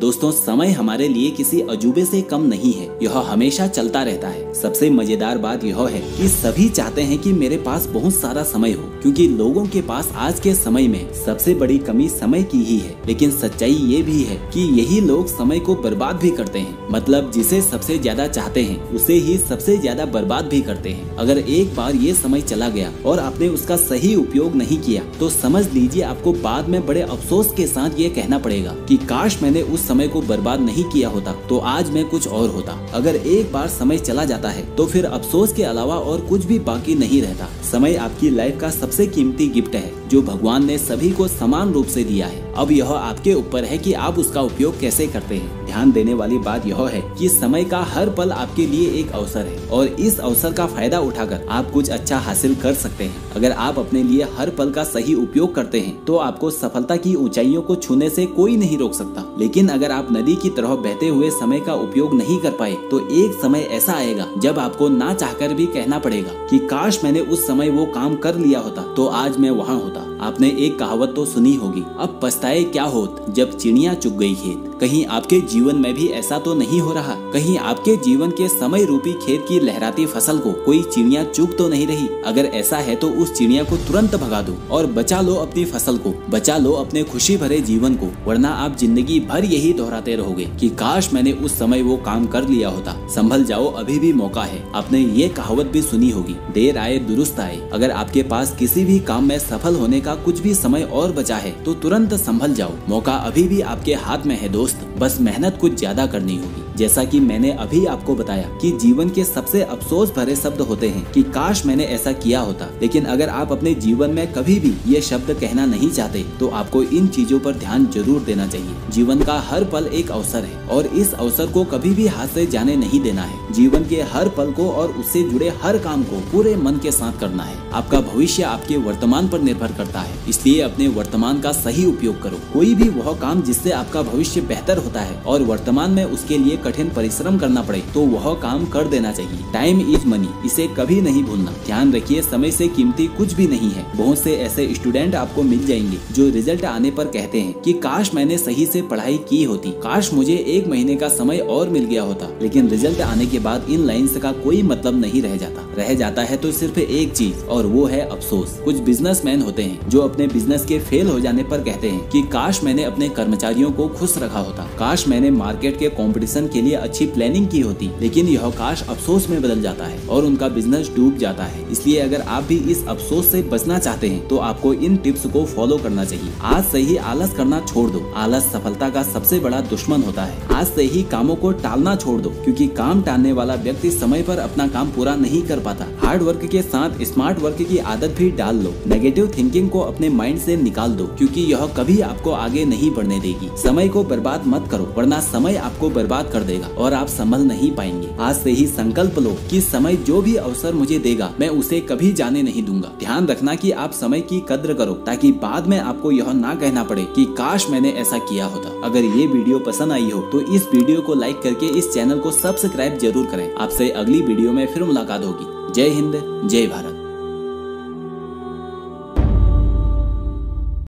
दोस्तों, समय हमारे लिए किसी अजूबे से कम नहीं है, यह हमेशा चलता रहता है। सबसे मजेदार बात यह है कि सभी चाहते हैं कि मेरे पास बहुत सारा समय हो, क्योंकि लोगों के पास आज के समय में सबसे बड़ी कमी समय की ही है। लेकिन सच्चाई ये भी है कि यही लोग समय को बर्बाद भी करते हैं। मतलब जिसे सबसे ज्यादा चाहते हैं उसे ही सबसे ज्यादा बर्बाद भी करते हैं। अगर एक बार ये समय चला गया और आपने उसका सही उपयोग नहीं किया तो समझ लीजिए आपको बाद में बड़े अफसोस के साथ ये कहना पड़ेगा कि काश मैंने उस समय को बर्बाद नहीं किया होता तो आज मैं कुछ और होता। अगर एक बार समय चला जाता है तो फिर अफसोस के अलावा और कुछ भी बाकी नहीं रहता। समय आपकी लाइफ का सबसे कीमती गिफ्ट है जो भगवान ने सभी को समान रूप से दिया है। अब यह आपके ऊपर है कि आप उसका उपयोग कैसे करते हैं। ध्यान देने वाली बात यह है कि समय का हर पल आपके लिए एक अवसर है और इस अवसर का फायदा उठाकर आप कुछ अच्छा हासिल कर सकते हैं। अगर आप अपने लिए हर पल का सही उपयोग करते हैं तो आपको सफलता की ऊंचाइयों को छूने से कोई नहीं रोक सकता। लेकिन अगर आप नदी की तरह बहते हुए समय का उपयोग नहीं कर पाए तो एक समय ऐसा आएगा जब आपको ना चाहकर भी कहना पड़ेगा कि काश मैंने उस समय वो काम कर लिया होता तो आज मैं वहाँ होता। आपने एक कहावत तो सुनी होगी, अब पछताए क्या होत जब चिड़िया चुग गई खेत। कहीं आपके जीवन में भी ऐसा तो नहीं हो रहा? कहीं आपके जीवन के समय रूपी खेत की लहराती फसल को कोई चिड़िया चुग तो नहीं रही? अगर ऐसा है तो उस चिड़िया को तुरंत भगा दो और बचा लो अपनी फसल को, बचा लो अपने खुशी भरे जीवन को, वरना आप जिंदगी भर यही दोहराते रहोगे कि काश मैंने उस समय वो काम कर लिया होता। संभल जाओ, अभी भी मौका है। आपने ये कहावत भी सुनी होगी, देर आए दुरुस्त आए। अगर आपके पास किसी भी काम में सफल होने का कुछ भी समय और बचा है तो तुरंत संभल जाओ, मौका अभी भी आपके हाथ में है दोस्त। बस मेहनत कुछ ज्यादा करनी होगी। जैसा कि मैंने अभी आपको बताया कि जीवन के सबसे अफसोस भरे शब्द होते हैं कि काश मैंने ऐसा किया होता। लेकिन अगर आप अपने जीवन में कभी भी ये शब्द कहना नहीं चाहते तो आपको इन चीजों पर ध्यान जरूर देना चाहिए। जीवन का हर पल एक अवसर है और इस अवसर को कभी भी हाथ से जाने नहीं देना है। जीवन के हर पल को और उससे जुड़े हर काम को पूरे मन के साथ करना है। आपका भविष्य आपके वर्तमान पर निर्भर करता है, इसलिए अपने वर्तमान का सही उपयोग करो। कोई भी वह काम जिससे आपका भविष्य बेहतर होता है और वर्तमान में उसके लिए कठिन परिश्रम करना पड़े तो वह काम कर देना चाहिए। टाइम इज मनी, इसे कभी नहीं भूलना। ध्यान रखिए, समय से कीमती कुछ भी नहीं है। बहुत से ऐसे स्टूडेंट आपको मिल जाएंगे जो रिजल्ट आने पर कहते हैं कि काश मैंने सही से पढ़ाई की होती, काश मुझे 1 महीने का समय और मिल गया होता। लेकिन रिजल्ट आने के बाद इन लाइन्स का कोई मतलब नहीं रह जाता। रह जाता है तो सिर्फ एक चीज और वो है अफसोस। कुछ बिजनेसमैन होते हैं जो अपने बिजनेस के फेल हो जाने पर कहते हैं कि काश मैंने अपने कर्मचारियों को खुश रखा होता, काश मैंने मार्केट के कंपटीशन के लिए अच्छी प्लानिंग की होती। लेकिन यह काश अफसोस में बदल जाता है और उनका बिजनेस डूब जाता है। इसलिए अगर आप भी इस अफसोस से बचना चाहते हैं तो आपको इन टिप्स को फॉलो करना चाहिए। आज से ही आलस करना छोड़ दो। आलस सफलता का सबसे बड़ा दुश्मन होता है। आज से ही कामों को टालना छोड़ दो, क्योंकि काम टालने वाला व्यक्ति समय पर अपना काम पूरा नहीं कर पाता। हार्ड वर्क के साथ स्मार्ट वर्क की आदत भी डाल लो। नेगेटिव थिंकिंग को अपने माइंड से निकाल दो, क्योंकि यह कभी आपको आगे नहीं बढ़ने देगी। समय को बर्बाद मत करो, वरना समय आपको बर्बाद कर देगा और आप संभल नहीं पाएंगे। आज से ही संकल्प लो कि समय जो भी अवसर मुझे देगा मैं उसे कभी जाने नहीं दूंगा। ध्यान रखना कि आप समय की कद्र करो, ताकि बाद में आपको यह ना कहना पड़े कि काश मैंने ऐसा किया होता। अगर ये वीडियो पसंद आई हो तो इस वीडियो को लाइक करके इस चैनल को सब्सक्राइब जरूर करें। आपसे अगली वीडियो में फिर मुलाकात होगी। जय हिंद, जय भारत।